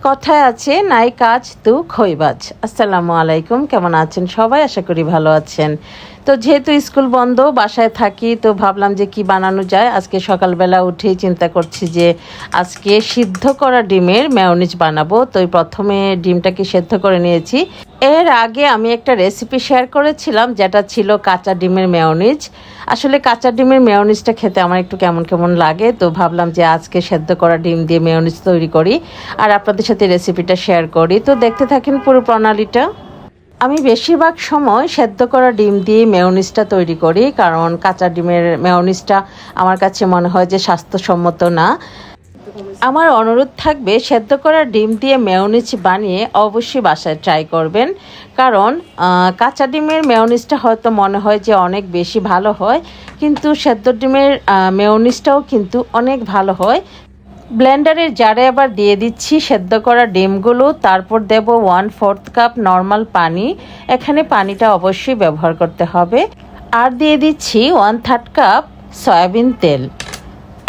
কথায় আছে নাই কাজ তু খইবাজ। আসসালামু আলাইকুম, কেমন আছেন সবাই? আশা করি ভালো আছেন। তো যেহেতু স্কুল বন্ধ, বাসায় থাকি, তো ভাবলাম যে কি বানানো যায়। আজকে সকালবেলা উঠেই চিন্তা করছি যে আজকে সিদ্ধ করা ডিমের মেয়োনিজ বানাবো। তো প্রথমে ডিমটাকে সেদ্ধ করে নিয়েছি। এর আগে আমি একটা রেসিপি শেয়ার করেছিলাম যেটা ছিল কাঁচা ডিমের মেয়োনিজ। আসলে কাঁচা ডিমের মেয়োনিজটা খেতে আমার একটু কেমন কেমন লাগে, তো ভাবলাম যে আজকে সেদ্ধ করা ডিম দিয়ে মেয়োনিজ তৈরি করি আর আপনাদের সাথে রেসিপিটা শেয়ার করি। তো দেখতে থাকেন পুরো প্রণালীটা। আমি বেশিরভাগ সময় সেদ্ধ করা ডিম দিয়ে মেয়োনিজটা তৈরি করি, কারণ কাঁচা ডিমের মেয়োনিজটা আমার কাছে মনে হয় যে স্বাস্থ্যসম্মত না। আমার অনুরোধ থাকবে, সেদ্ধ করা ডিম দিয়ে মেয়োনিজ বানিয়ে অবশ্যই বাসায় ট্রাই করবেন, কারণ কাঁচা ডিমের মেয়োনিজটা হয়তো মনে হয় যে অনেক বেশি ভালো হয়, কিন্তু সেদ্ধ ডিমের মেয়োনিজটাও কিন্তু অনেক ভালো হয়। ব্লেন্ডারের জারে আবার দিয়ে দিচ্ছি সেদ্ধ করা ডিমগুলো, তারপর দেব 1/4 কাপ নর্মাল পানি। এখানে পানিটা অবশ্যই ব্যবহার করতে হবে। আর দিয়ে দিচ্ছি 1/3 কাপ সয়াবিন তেল।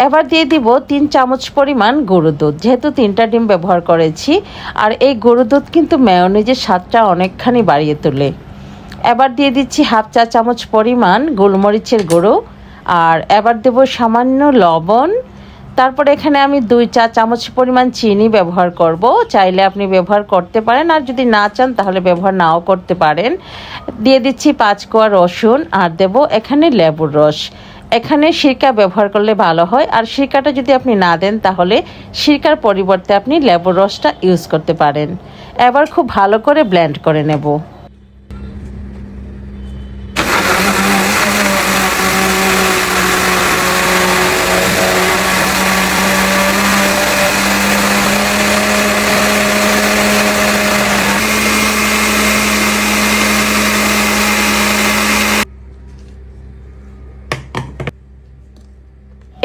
এবার দিয়ে দিব 3 চামচ পরিমাণ গরুর দুধ, যেহেতু 3টা ডিম ব্যবহার করেছি। আর এই গরুর দুধ কিন্তু মেয়োনিজের স্বাদটা অনেকখানি বাড়িয়ে তোলে। এবার দিয়ে দিচ্ছি 1/2 চা চামচ পরিমাণ গোলমরিচের গুঁড়ো। আর এবার দেব সামান্য লবণ। তারপর এখানে আমি 2 চা চামচ পরিমাণ চিনি ব্যবহার করব। চাইলে আপনি ব্যবহার করতে পারেন, আর যদি না চান তাহলে ব্যবহার নাও করতে পারেন। দিয়ে দিচ্ছি 5 কোয়া রসুন, আর দেব এখানে লেবুর রস। এখানে সিরকা ব্যবহার করলে ভালো হয়, আর সিরকাটা যদি আপনি না দেন তাহলে সিরকার পরিবর্তে আপনি লেবুর রসটা ইউজ করতে পারেন। এবার খুব ভালো করে ব্লেন্ড করে নেব।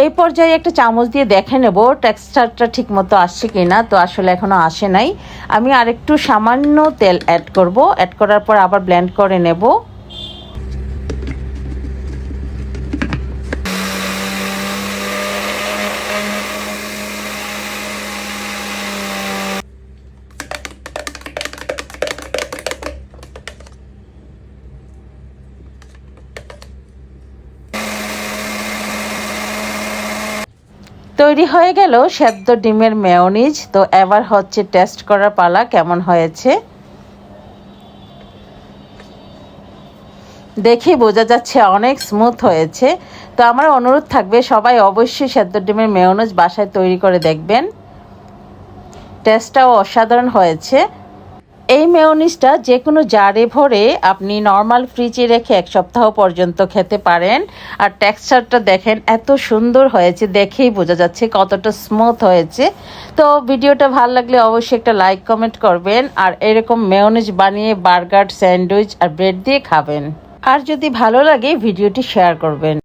এই পর্যায়ে একটা চামচ দিয়ে দেখে নেব টেক্সচারটা ঠিক মতো আসছে কিনা। তো আসলে এখনো আসে নাই। আমি আরেকটু সামান্য তেল অ্যাড করব। অ্যাড করার পর আবার ব্লেন্ড করে নেব। তৈরি হয়ে গেল সেদ্ধ ডিমের মেয়োনিজ। তো এবার হচ্ছে টেস্ট করার পালা, কেমন হয়েছে দেখেই বোঝা যাচ্ছে অনেক স্মুথ হয়েছে। তো আমার অনুরোধ থাকবে, সবাই অবশ্যই সেদ্ধ ডিমের মেয়োনিজ বাসায় তৈরি করে দেখবেন। টেস্টটাও অসাধারণ হয়েছে। এই মেয়োনিজটা যে কোনো জারে ভরে আপনি নর্মাল ফ্রিজে রেখে 1 সপ্তাহ পর্যন্ত খেতে পারেন। আর টেক্সচারটা দেখেন এত সুন্দর হয়েছে, দেখেই বোঝা যাচ্ছে কতটা স্মুথ হয়েছে। তো ভিডিওটা ভালো লাগলে অবশ্যই একটা লাইক কমেন্ট করবেন, আর এরকম মেয়োনিজ বানিয়ে বার্গার, স্যান্ডউইচ আর ব্রেড দিয়ে খাবেন। আর যদি ভালো লাগে ভিডিওটি শেয়ার করবেন।